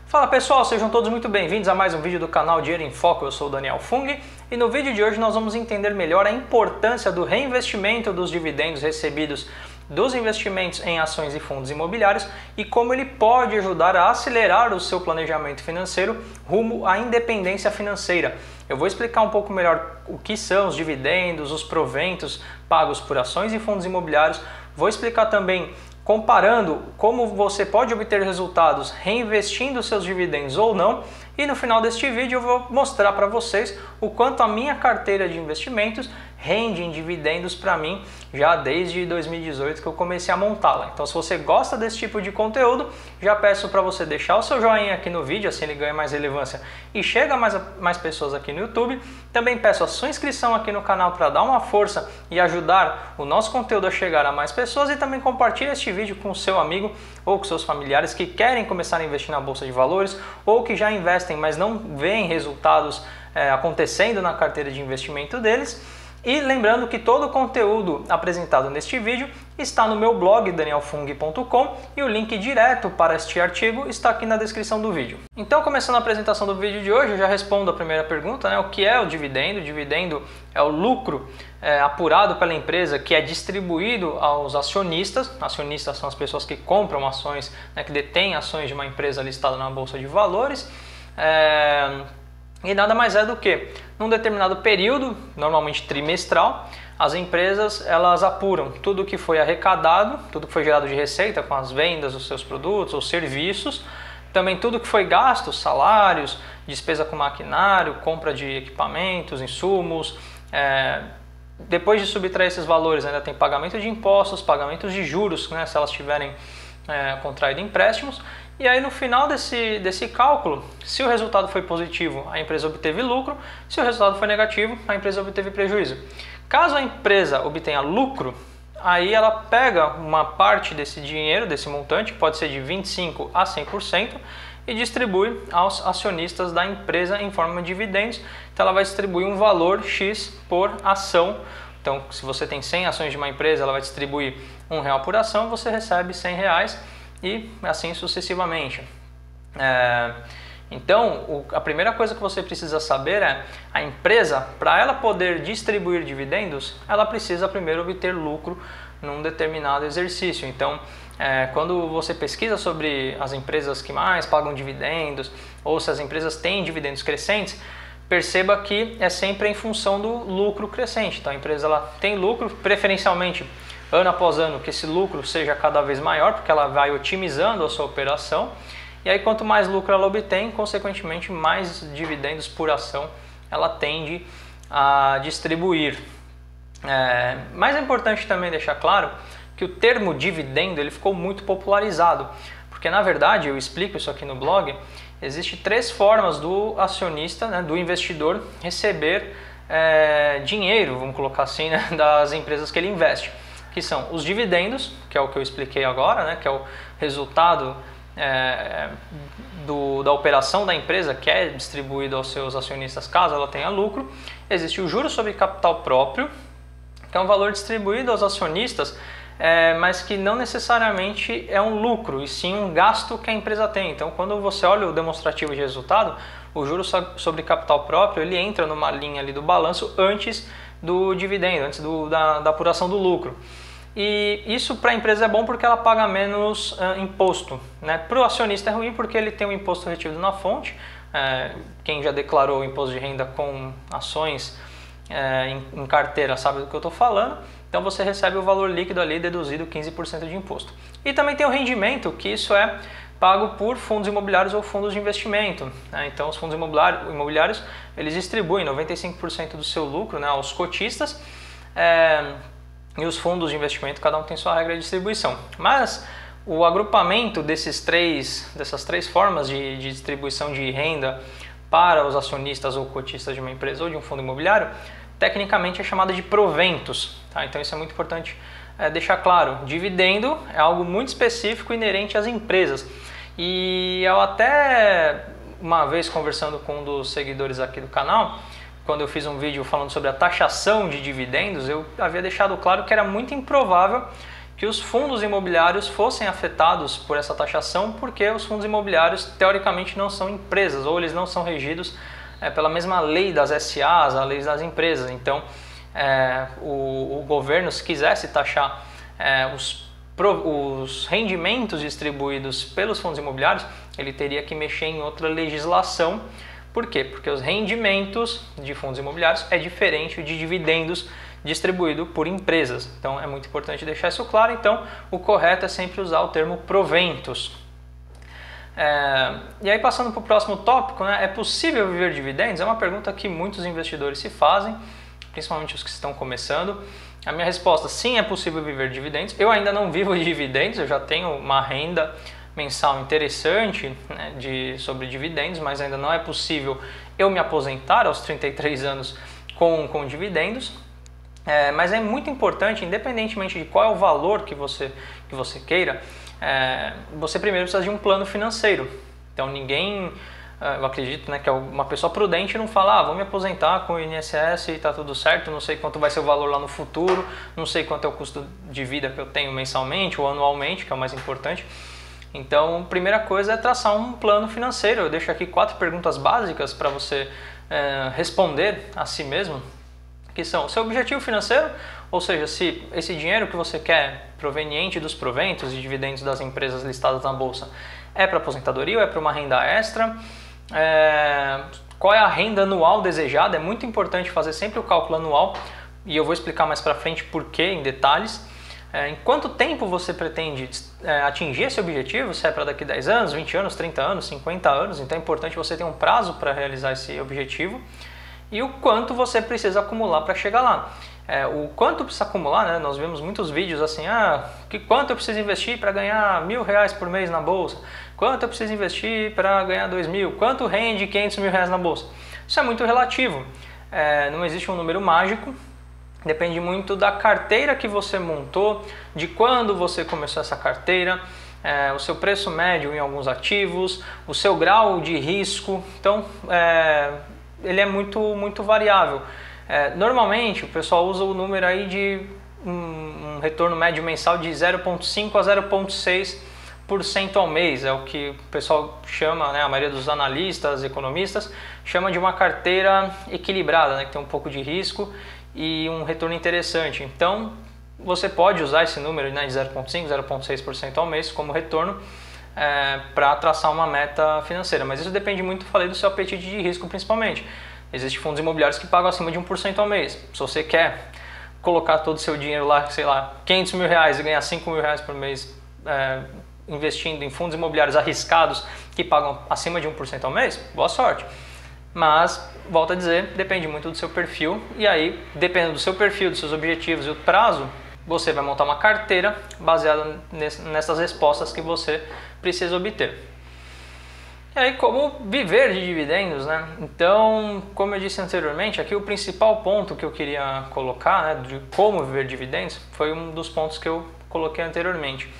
Fala pessoal, sejam todos muito bem-vindos a mais um vídeo do canal Dinheiro em Foco. Eu sou o Daniel Fung e no vídeo de hoje nós vamos entender melhor a importância do reinvestimento dos dividendos recebidos dos investimentos em ações e fundos imobiliários e como ele pode ajudar a acelerar o seu planejamento financeiro rumo à independência financeira. Eu vou explicar um pouco melhor o que são os dividendos, os proventos pagos por ações e fundos imobiliários. Vou explicar também comparando como você pode obter resultados reinvestindo seus dividendos ou não. E no final deste vídeo eu vou mostrar para vocês o quanto a minha carteira de investimentos rende em dividendos para mim já desde 2018 que eu comecei a montá-la. Então se você gosta desse tipo de conteúdo, já peço para você deixar o seu joinha aqui no vídeo, assim ele ganha mais relevância e chega a mais pessoas aqui no YouTube. Também peço a sua inscrição aqui no canal para dar uma força e ajudar o nosso conteúdo a chegar a mais pessoas, e também compartilhe este vídeo com o seu amigo ou com seus familiares que querem começar a investir na Bolsa de Valores ou que já investem, mas não veem resultados acontecendo na carteira de investimento deles. E lembrando que todo o conteúdo apresentado neste vídeo está no meu blog danielfung.com e o link direto para este artigo está aqui na descrição do vídeo. Então, começando a apresentação do vídeo de hoje, eu já respondo a primeira pergunta, né? O que é o dividendo? O dividendo é o lucro apurado pela empresa que é distribuído aos acionistas. Acionistas são as pessoas que compram ações, né, que detêm ações de uma empresa listada na Bolsa de Valores. E nada mais é do que, num determinado período, normalmente trimestral, as empresas elas apuram tudo que foi arrecadado, tudo que foi gerado de receita com as vendas dos seus produtos ou serviços, também tudo que foi gasto, salários, despesa com maquinário, compra de equipamentos, insumos. Depois de subtrair esses valores, ainda tem pagamento de impostos, pagamentos de juros, né, se elas tiverem contraído empréstimos. E aí no final desse cálculo, se o resultado foi positivo, a empresa obteve lucro; se o resultado foi negativo, a empresa obteve prejuízo. Caso a empresa obtenha lucro, aí ela pega uma parte desse dinheiro, desse montante, que pode ser de 25% a 100%, e distribui aos acionistas da empresa em forma de dividendos. Então ela vai distribuir um valor X por ação. Então se você tem 100 ações de uma empresa, ela vai distribuir R$1 por ação, você recebe R$100 e assim sucessivamente. Então, a primeira coisa que você precisa saber é a empresa, para ela poder distribuir dividendos, ela precisa primeiro obter lucro num determinado exercício. Então, quando você pesquisa sobre as empresas que mais pagam dividendos, ou se as empresas têm dividendos crescentes, perceba que é sempre em função do lucro crescente. Então, a empresa ela tem lucro, preferencialmente ano após ano, que esse lucro seja cada vez maior, porque ela vai otimizando a sua operação. E aí quanto mais lucro ela obtém, consequentemente mais dividendos por ação ela tende a distribuir. Mas é importante também deixar claro que o termo dividendo ele ficou muito popularizado, porque na verdade, eu explico isso aqui no blog, existem 3 formas do acionista, né, do investidor, receber dinheiro, vamos colocar assim, né, das empresas que ele investe, que são os dividendos, que é o que eu expliquei agora, né, que é o resultado da operação da empresa que é distribuído aos seus acionistas caso ela tenha lucro. Existe o juros sobre capital próprio, que é um valor distribuído aos acionistas, mas que não necessariamente é um lucro, e sim um gasto que a empresa tem. Então quando você olha o demonstrativo de resultado, o juros sobre capital próprio ele entra numa linha ali do balanço antes do dividendo, antes da apuração do lucro. E isso para a empresa é bom porque ela paga menos imposto, né? Para o acionista é ruim porque ele tem um imposto retido na fonte. Quem já declarou o imposto de renda com ações em carteira sabe do que eu estou falando. Então você recebe o valor líquido ali deduzido 15% de imposto. E também tem o rendimento, que isso é pago por fundos imobiliários ou fundos de investimento, né? Então os fundos imobiliários eles distribuem 95% do seu lucro, né, aos cotistas, e os fundos de investimento cada um tem sua regra de distribuição. Mas o agrupamento dessas três formas de distribuição de renda para os acionistas ou cotistas de uma empresa ou de um fundo imobiliário, tecnicamente é chamada de proventos, tá? Então isso é muito importante deixar claro. Dividendo é algo muito específico inerente às empresas. E eu até uma vez conversando com um dos seguidores aqui do canal, quando eu fiz um vídeo falando sobre a taxação de dividendos, eu havia deixado claro que era muito improvável que os fundos imobiliários fossem afetados por essa taxação, porque os fundos imobiliários teoricamente não são empresas, ou eles não são regidos pela mesma lei das SAs, a lei das empresas. Então o governo, se quisesse taxar os rendimentos distribuídos pelos fundos imobiliários, ele teria que mexer em outra legislação. Por quê? Porque os rendimentos de fundos imobiliários é diferente de dividendos distribuído por empresas. Então é muito importante deixar isso claro. Então o correto é sempre usar o termo proventos. E aí, passando para o próximo tópico, né, é possível viver dividendos? É uma pergunta que muitos investidores se fazem, principalmente os que estão começando. A minha resposta: sim, é possível viver dividendos. Eu ainda não vivo de dividendos, eu já tenho uma renda mensal interessante, né, sobre dividendos, mas ainda não é possível eu me aposentar aos 33 anos com dividendos. Mas é muito importante, independentemente de qual é o valor que você queira, você primeiro precisa de um plano financeiro. Então ninguém, eu acredito, né, que uma pessoa prudente não fala: vou me aposentar com o INSS e está tudo certo, não sei quanto vai ser o valor lá no futuro, não sei quanto é o custo de vida que eu tenho mensalmente ou anualmente, que é o mais importante. Então, a primeira coisa é traçar um plano financeiro. Eu deixo aqui 4 perguntas básicas para você responder a si mesmo, que são o seu objetivo financeiro, ou seja, se esse dinheiro que você quer proveniente dos proventos e dividendos das empresas listadas na bolsa é para aposentadoria ou é para uma renda extra, qual é a renda anual desejada. É muito importante fazer sempre o cálculo anual, e eu vou explicar mais para frente por quê em detalhes. Em quanto tempo você pretende atingir esse objetivo, se é para daqui 10 anos, 20 anos, 30 anos, 50 anos, então é importante você ter um prazo para realizar esse objetivo, e o quanto você precisa acumular para chegar lá. O quanto precisa acumular, né? Nós vemos muitos vídeos assim: quanto eu preciso investir para ganhar R$1.000 por mês na bolsa? Quanto eu preciso investir para ganhar 2.000? Quanto rende 500 mil reais na bolsa? Isso é muito relativo, não existe um número mágico. Depende muito da carteira que você montou, de quando você começou essa carteira, o seu preço médio em alguns ativos, o seu grau de risco. Então, ele é muito variável. Normalmente, o pessoal usa o número aí de um retorno médio mensal de 0,5% a 0,6% ao mês. É o que o pessoal chama, né, a maioria dos analistas, economistas, chama de uma carteira equilibrada, né, que tem um pouco de risco e um retorno interessante. Então, você pode usar esse número, né, de 0,5%, 0,6% ao mês como retorno para traçar uma meta financeira. Mas isso depende muito, falei, do seu apetite de risco principalmente. Existem fundos imobiliários que pagam acima de 1% ao mês. Se você quer colocar todo o seu dinheiro lá, sei lá, 500 mil reais e ganhar 5 mil reais por mês investindo em fundos imobiliários arriscados que pagam acima de 1% ao mês, boa sorte. Mas, volto a dizer, depende muito do seu perfil, e aí, dependendo do seu perfil, dos seus objetivos e o prazo, você vai montar uma carteira baseada nessas respostas que você precisa obter. E aí, como viver de dividendos, né? Então, como eu disse anteriormente, aqui o principal ponto que eu queria colocar, né, de como viver de dividendos, foi um dos pontos que eu coloquei anteriormente.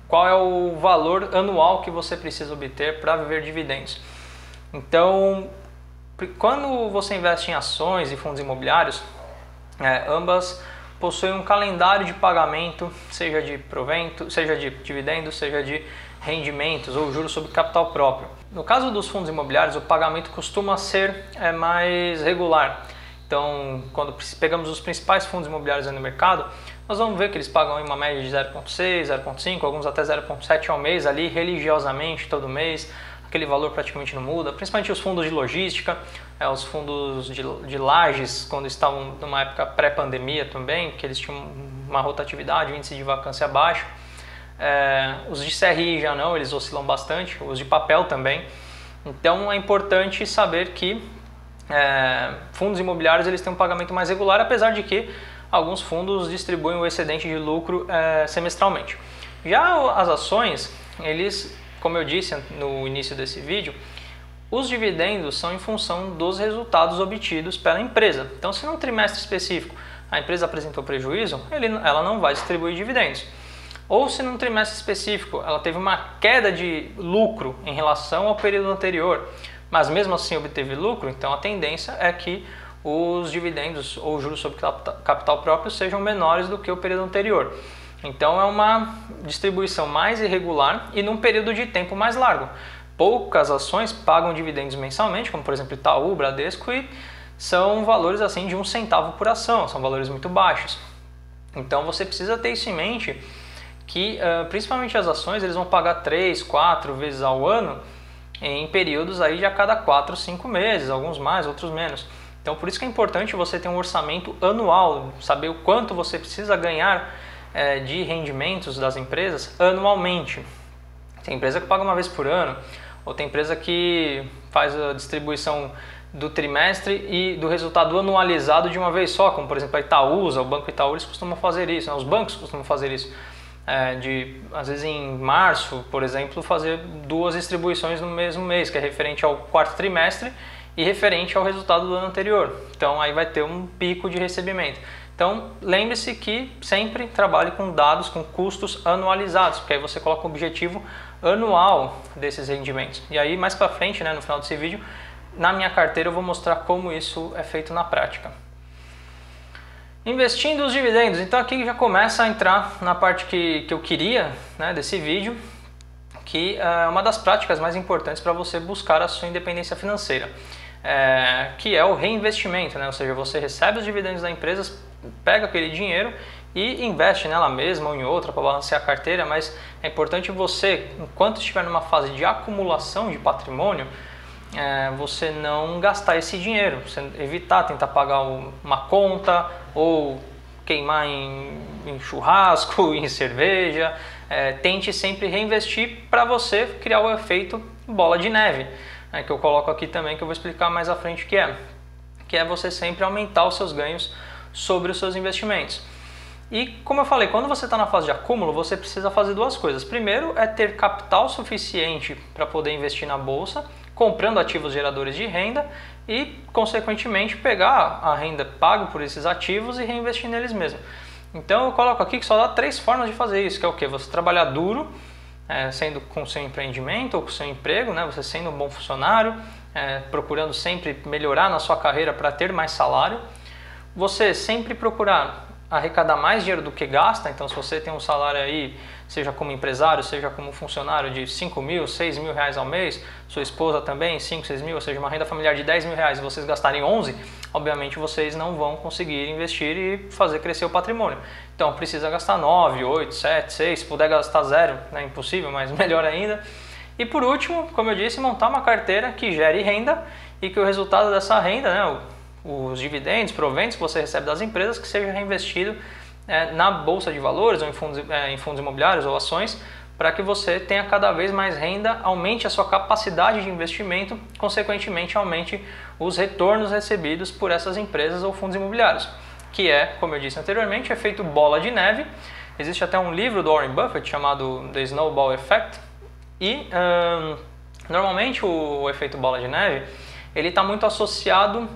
Qual é o valor anual que você precisa obter para viver dividendos? Então, quando você investe em ações e fundos imobiliários, ambas possuem um calendário de pagamento, seja de provento, seja de dividendos, seja de rendimentos ou juros sobre capital próprio. No caso dos fundos imobiliários, o pagamento costuma ser mais regular. Então, quando pegamos os principais fundos imobiliários no mercado, nós vamos ver que eles pagam uma média de 0,6, 0,5, alguns até 0,7 ao mês ali, religiosamente, todo mês. Aquele valor praticamente não muda, principalmente os fundos de logística, os fundos de lajes, quando estavam numa época pré-pandemia também, que eles tinham uma rotatividade, um índice de vacância baixo. Os de CRI já não, eles oscilam bastante, os de papel também. Então é importante saber que fundos imobiliários eles têm um pagamento mais regular, apesar de que alguns fundos distribuem o excedente de lucro semestralmente. Já as ações, eles, como eu disse no início desse vídeo, os dividendos são em função dos resultados obtidos pela empresa. Então, se num trimestre específico a empresa apresentou prejuízo, ela não vai distribuir dividendos. Ou se num trimestre específico ela teve uma queda de lucro em relação ao período anterior, mas mesmo assim obteve lucro, então a tendência é que os dividendos ou juros sobre capital próprio sejam menores do que o período anterior. Então é uma distribuição mais irregular e num período de tempo mais largo. Poucas ações pagam dividendos mensalmente, como por exemplo Itaú, Bradesco, e são valores assim de 1 centavo por ação, são valores muito baixos. Então você precisa ter isso em mente, que principalmente as ações eles vão pagar 3, 4 vezes ao ano em períodos aí de a cada 4, 5 meses, alguns mais, outros menos. Então por isso que é importante você ter um orçamento anual, saber o quanto você precisa ganhar de rendimentos das empresas anualmente. Tem empresa que paga uma vez por ano, ou tem empresa que faz a distribuição do trimestre e do resultado anualizado de uma vez só, como por exemplo a Itaúsa, o Banco Itaú, eles costumam fazer isso, né? Os bancos costumam fazer isso. Às vezes em março, por exemplo, fazer 2 distribuições no mesmo mês, que é referente ao quarto trimestre e referente ao resultado do ano anterior. Então aí vai ter um pico de recebimento. Então lembre-se que sempre trabalhe com dados, com custos anualizados, porque aí você coloca o objetivo anual desses rendimentos. E aí mais para frente, né, no final desse vídeo, na minha carteira eu vou mostrar como isso é feito na prática. Investindo os dividendos, então aqui já começa a entrar na parte que eu queria, né, desse vídeo, que é uma das práticas mais importantes para você buscar a sua independência financeira, que é o reinvestimento, né? Ou seja, você recebe os dividendos da empresa, pega aquele dinheiro e investe nela mesma ou em outra para balancear a carteira, mas é importante você, enquanto estiver numa fase de acumulação de patrimônio, você não gastar esse dinheiro, você evitar tentar pagar uma conta ou queimar em churrasco, em cerveja. Tente sempre reinvestir para você criar o efeito bola de neve, que eu coloco aqui também, que eu vou explicar mais à frente o que é você sempre aumentar os seus ganhos sobre os seus investimentos. E como eu falei, quando você está na fase de acúmulo, você precisa fazer 2 coisas. Primeiro é ter capital suficiente para poder investir na bolsa, comprando ativos geradores de renda e, consequentemente, pegar a renda paga por esses ativos e reinvestir neles mesmos. Então eu coloco aqui que só dá 3 formas de fazer isso, que é o quê? Você trabalhar duro, sendo com seu empreendimento ou com seu emprego, né? Você sendo um bom funcionário, procurando sempre melhorar na sua carreira para ter mais salário. Você sempre procurar arrecadar mais dinheiro do que gasta, então se você tem um salário aí, seja como empresário, seja como funcionário de 5 mil, 6 mil reais ao mês, sua esposa também 5, 6 mil, ou seja, uma renda familiar de 10 mil reais e vocês gastarem 11, obviamente vocês não vão conseguir investir e fazer crescer o patrimônio. Então precisa gastar 9, 8, 7, 6, se puder gastar 0, é impossível, mas melhor ainda. E por último, como eu disse, montar uma carteira que gere renda e que o resultado dessa renda, né, os dividendos, proventos que você recebe das empresas, que seja reinvestido na bolsa de valores ou em fundos imobiliários ou ações, para que você tenha cada vez mais renda, aumente a sua capacidade de investimento, consequentemente aumente os retornos recebidos por essas empresas ou fundos imobiliários, que como eu disse anteriormente, é feito bola de neve. Existe até um livro do Warren Buffett chamado The Snowball Effect e normalmente o efeito bola de neve ele está muito associado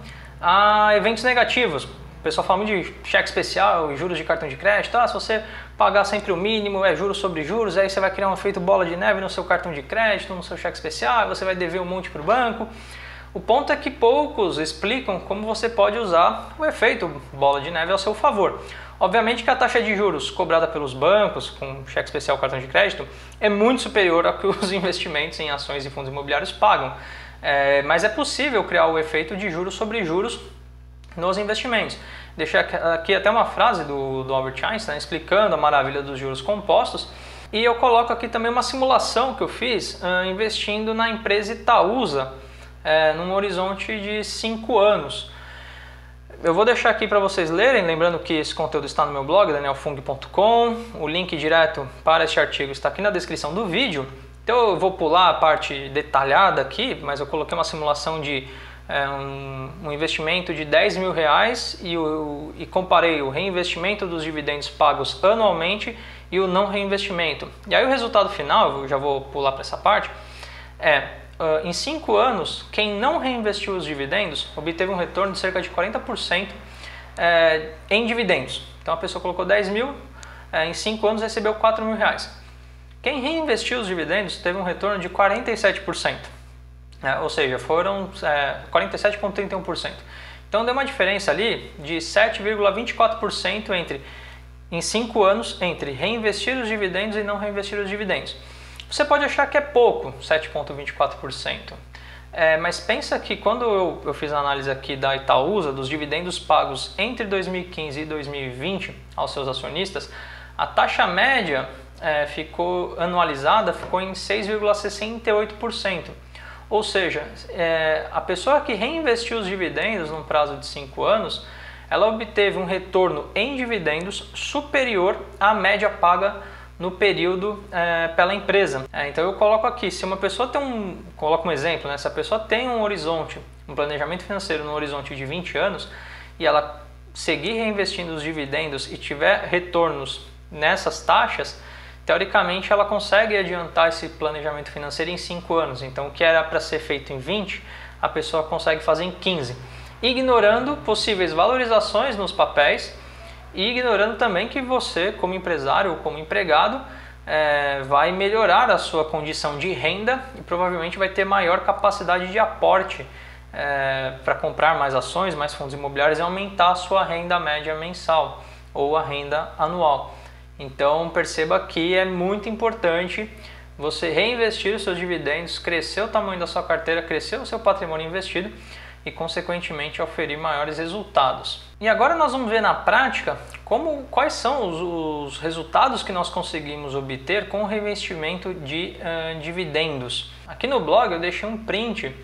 a eventos negativos. O pessoal fala muito de cheque especial, juros de cartão de crédito. Se você pagar sempre o mínimo, juros sobre juros, aí você vai criar um efeito bola de neve no seu cartão de crédito, no seu cheque especial, você vai dever um monte para o banco. O ponto é que poucos explicam como você pode usar o efeito bola de neve ao seu favor. Obviamente que a taxa de juros cobrada pelos bancos, com cheque especial ou cartão de crédito, é muito superior ao que os investimentos em ações e fundos imobiliários pagam. Mas é possível criar o efeito de juros sobre juros nos investimentos. Deixei aqui até uma frase do Albert Einstein explicando a maravilha dos juros compostos, e eu coloco aqui também uma simulação que eu fiz investindo na empresa Itaúsa num horizonte de 5 anos. Eu vou deixar aqui para vocês lerem, lembrando que esse conteúdo está no meu blog, danielfung.com, o link direto para este artigo está aqui na descrição do vídeo. Então eu vou pular a parte detalhada aqui, mas eu coloquei uma simulação de um investimento de 10 mil reais e comparei o reinvestimento dos dividendos pagos anualmente e o não reinvestimento. E aí o resultado final, eu já vou pular para essa parte, em 5 anos, quem não reinvestiu os dividendos obteve um retorno de cerca de 40% em dividendos. Então a pessoa colocou 10 mil, em 5 anos recebeu 4 mil reais. Quem reinvestiu os dividendos teve um retorno de 47%, ou seja, foram 47,31%. Então deu uma diferença ali de 7,24% em 5 anos entre reinvestir os dividendos e não reinvestir os dividendos. Você pode achar que é pouco, 7,24%. Mas pensa que quando eu fiz a análise aqui da Itaúsa, dos dividendos pagos entre 2015 e 2020 aos seus acionistas, a taxa média anualizada ficou em 6,68%. Ou seja, a pessoa que reinvestiu os dividendos num prazo de 5 anos, ela obteve um retorno em dividendos superior à média paga no período pela empresa. Então eu coloco aqui, se uma pessoa coloco um exemplo, né? Se a pessoa tem um horizonte, um planejamento financeiro no horizonte de 20 anos e ela seguir reinvestindo os dividendos e tiver retornos nessas taxas, teoricamente ela consegue adiantar esse planejamento financeiro em 5 anos. Então o que era para ser feito em 20, a pessoa consegue fazer em 15, ignorando possíveis valorizações nos papéis e ignorando também que você, como empresário ou como empregado, vai melhorar a sua condição de renda e provavelmente vai ter maior capacidade de aporte para comprar mais ações, mais fundos imobiliários e aumentar a sua renda média mensal ou a renda anual. Então perceba que é muito importante você reinvestir os seus dividendos, crescer o tamanho da sua carteira, crescer o seu patrimônio investido e consequentemente oferir maiores resultados. E agora nós vamos ver na prática quais são os resultados que nós conseguimos obter com o reinvestimento de dividendos. Aqui no blog eu deixei um print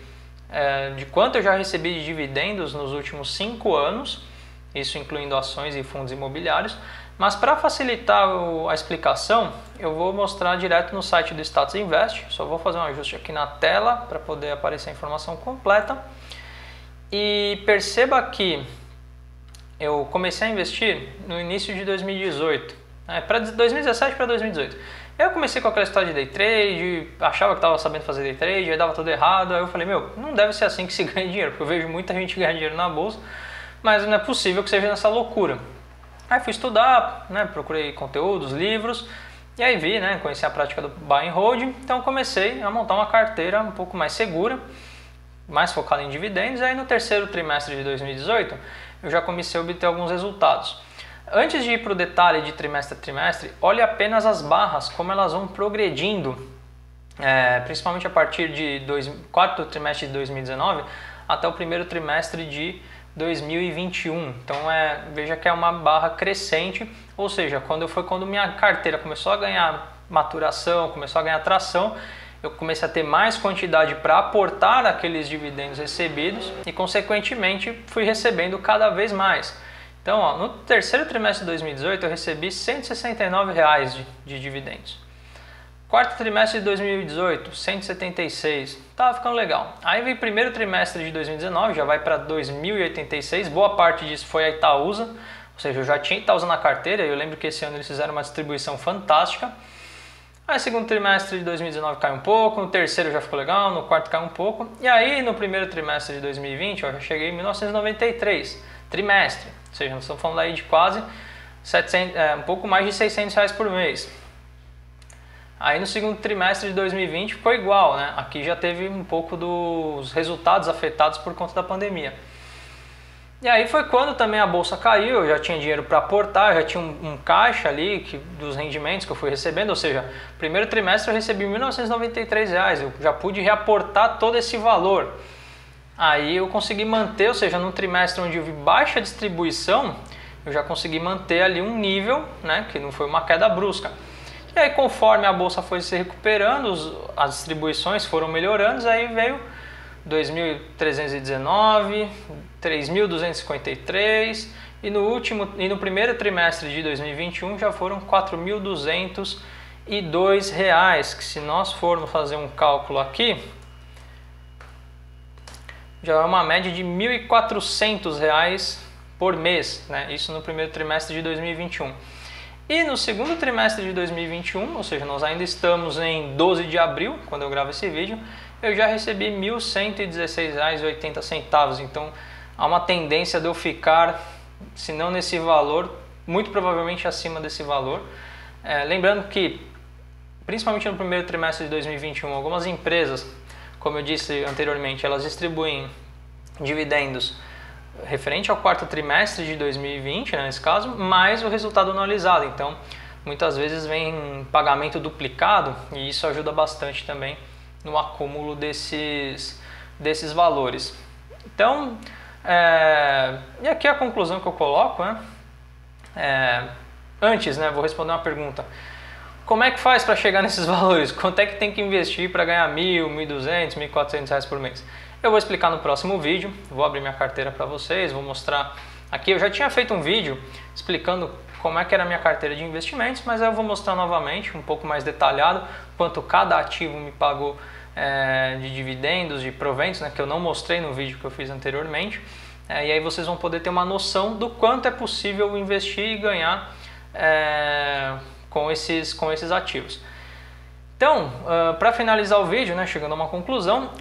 de quanto eu já recebi de dividendos nos últimos 5 anos, isso incluindo ações e fundos imobiliários, mas para facilitar a explicação eu vou mostrar direto no site do Status Invest, só vou fazer um ajuste aqui na tela para poder aparecer a informação completa. E perceba que eu comecei a investir no início de 2018, para 2017 para 2018. Eu comecei com aquela história de day trade, achava que estava sabendo fazer day trade, aí dava tudo errado. Aí eu falei, não deve ser assim que se ganha dinheiro, porque eu vejo muita gente ganhar dinheiro na bolsa, mas não é possível que seja nessa loucura. Aí fui estudar, procurei conteúdos, livros, e aí vi, conheci a prática do buy and hold, então comecei a montar uma carteira um pouco mais segura, mais focado em dividendos. Aí no terceiro trimestre de 2018 eu já comecei a obter alguns resultados. Antes de ir para o detalhe de trimestre a trimestre, olhe apenas as barras, como elas vão progredindo, principalmente a partir de quarto trimestre de 2019 até o primeiro trimestre de 2021. Então veja que é uma barra crescente, ou seja, quando minha carteira começou a ganhar maturação, começou a ganhar tração, eu comecei a ter mais quantidade para aportar aqueles dividendos recebidos e, consequentemente, fui recebendo cada vez mais. Então, no terceiro trimestre de 2018, eu recebi R$ 169 de dividendos. Quarto trimestre de 2018, 176. Estava ficando legal. Aí veio o primeiro trimestre de 2019, já vai para 2.086. Boa parte disso foi a Itaúsa, ou seja, eu já tinha Itaúsa na carteira. Eu lembro que esse ano eles fizeram uma distribuição fantástica. Aí segundo trimestre de 2019 caiu um pouco, no terceiro já ficou legal, no quarto caiu um pouco. E aí no primeiro trimestre de 2020 eu já cheguei em 1993, trimestre. Ou seja, nós estamos falando aí de quase um pouco mais de R$600 por mês. Aí no segundo trimestre de 2020 ficou igual, Aqui já teve um pouco dos resultados afetados por conta da pandemia. E aí foi quando também a bolsa caiu, eu já tinha dinheiro para aportar, já tinha um caixa ali dos rendimentos que eu fui recebendo, ou seja, primeiro trimestre eu recebi R$ 1.993, eu já pude reaportar todo esse valor. Aí eu consegui manter, ou seja, num trimestre onde houve baixa distribuição, eu já consegui manter ali um nível, que não foi uma queda brusca. E aí conforme a bolsa foi se recuperando, as distribuições foram melhorando, aí veio 2.319, 3.253 e no primeiro trimestre de 2021 já foram R$ 4.202, que se nós formos fazer um cálculo aqui, já é uma média de R$ 1.400 por mês, Isso no primeiro trimestre de 2021. E no segundo trimestre de 2021, ou seja, nós ainda estamos em 12 de abril, quando eu gravo esse vídeo, eu já recebi R$ 1.116,80. Então há uma tendência de eu ficar, se não nesse valor, muito provavelmente acima desse valor. Lembrando que, principalmente no primeiro trimestre de 2021, algumas empresas, como eu disse anteriormente, elas distribuem dividendos referente ao quarto trimestre de 2020, né, nesse caso, mais o resultado anualizado. Então, muitas vezes vem pagamento duplicado e isso ajuda bastante também no acúmulo desses valores. Então, e aqui a conclusão que eu coloco, né? Antes, né, vou responder uma pergunta. Como é que faz para chegar nesses valores? Quanto é que tem que investir para ganhar R$1.000, R$1.200, R$1.400 por mês? Eu vou explicar no próximo vídeo, vou abrir minha carteira para vocês, vou mostrar aqui. Eu já tinha feito um vídeo explicando como é que era a minha carteira de investimentos, mas eu vou mostrar novamente, um pouco mais detalhado, quanto cada ativo me pagou de dividendos, de proventos, né, que eu não mostrei no vídeo que eu fiz anteriormente. E aí vocês vão poder ter uma noção do quanto é possível investir e ganhar com esses ativos. Então, para finalizar o vídeo, né, chegando a uma conclusão,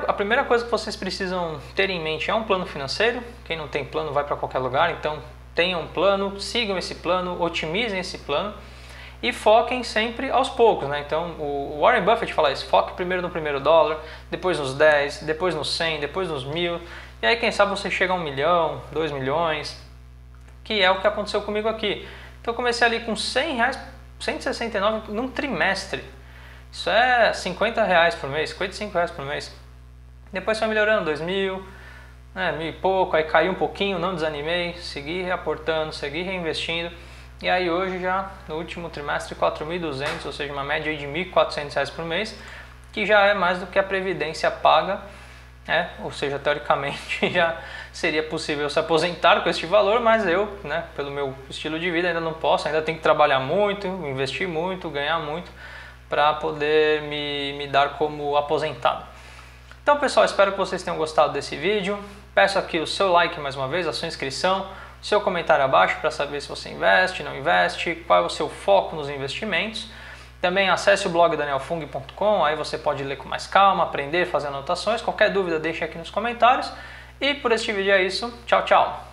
a primeira coisa que vocês precisam ter em mente é um plano financeiro. Quem não tem plano vai para qualquer lugar, então tenham um plano, sigam esse plano, otimizem esse plano e foquem sempre aos poucos, né? Então, o Warren Buffett fala isso, foque primeiro no primeiro dólar, depois nos 10, depois nos 100, depois nos 1.000, e aí quem sabe você chega a 1 milhão, 2 milhões, que é o que aconteceu comigo aqui. Então eu comecei ali com R$100, 169 num trimestre. Isso é R$50 por mês, R$55 por mês. Depois foi melhorando, 2.000, 1.000 e pouco, aí caiu um pouquinho, não desanimei, segui reaportando, segui reinvestindo. E aí hoje já, no último trimestre, 4.200, ou seja, uma média de R$1.400 por mês, que já é mais do que a Previdência paga, ou seja, teoricamente já seria possível se aposentar com este valor, mas eu, né, pelo meu estilo de vida, ainda não posso, ainda tenho que trabalhar muito, investir muito, ganhar muito, para poder me dar como aposentado. Então, pessoal, espero que vocês tenham gostado desse vídeo. Peço aqui o seu like mais uma vez, a sua inscrição, o seu comentário abaixo para saber se você investe, não investe, qual é o seu foco nos investimentos. Também acesse o blog danielfung.com, aí você pode ler com mais calma, aprender, fazer anotações. Qualquer dúvida deixe aqui nos comentários. E por este vídeo é isso. Tchau, tchau!